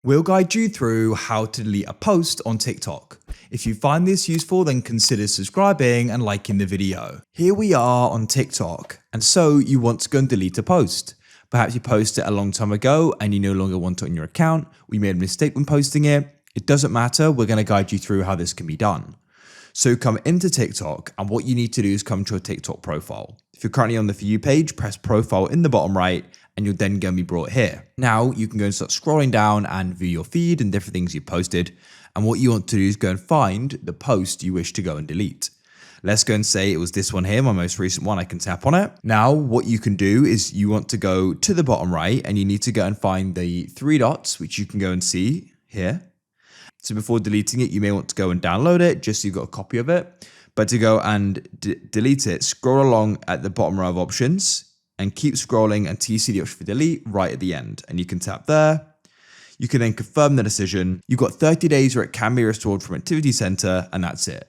We'll guide you through how to delete a post on TikTok. If you find this useful, then consider subscribing and liking the video. Here we are on TikTok, and so you want to go and delete a post. Perhaps you posted it a long time ago and you no longer want it on your account, or you made a mistake when posting it. It doesn't matter, we're going to guide you through how this can be done. So come into TikTok, and what you need to do is come to your TikTok profile. If you're currently on the For You page, press profile in the bottom right, and you're then going to be brought here. Now you can go and start scrolling down and view your feed and different things you posted. And what you want to do is go and find the post you wish to go and delete. Let's go and say it was this one here, my most recent one. I can tap on it. Now, what you can do is you want to go to the bottom right, and you need to go and find the three dots, which you can go and see here. So before deleting it, you may want to go and download it just so you've got a copy of it. But to go and delete it, scroll along at the bottom row of options and keep scrolling until you see the option for delete right at the end. And you can tap there. You can then confirm the decision. You've got 30 days where it can be restored from Activity Center, and that's it.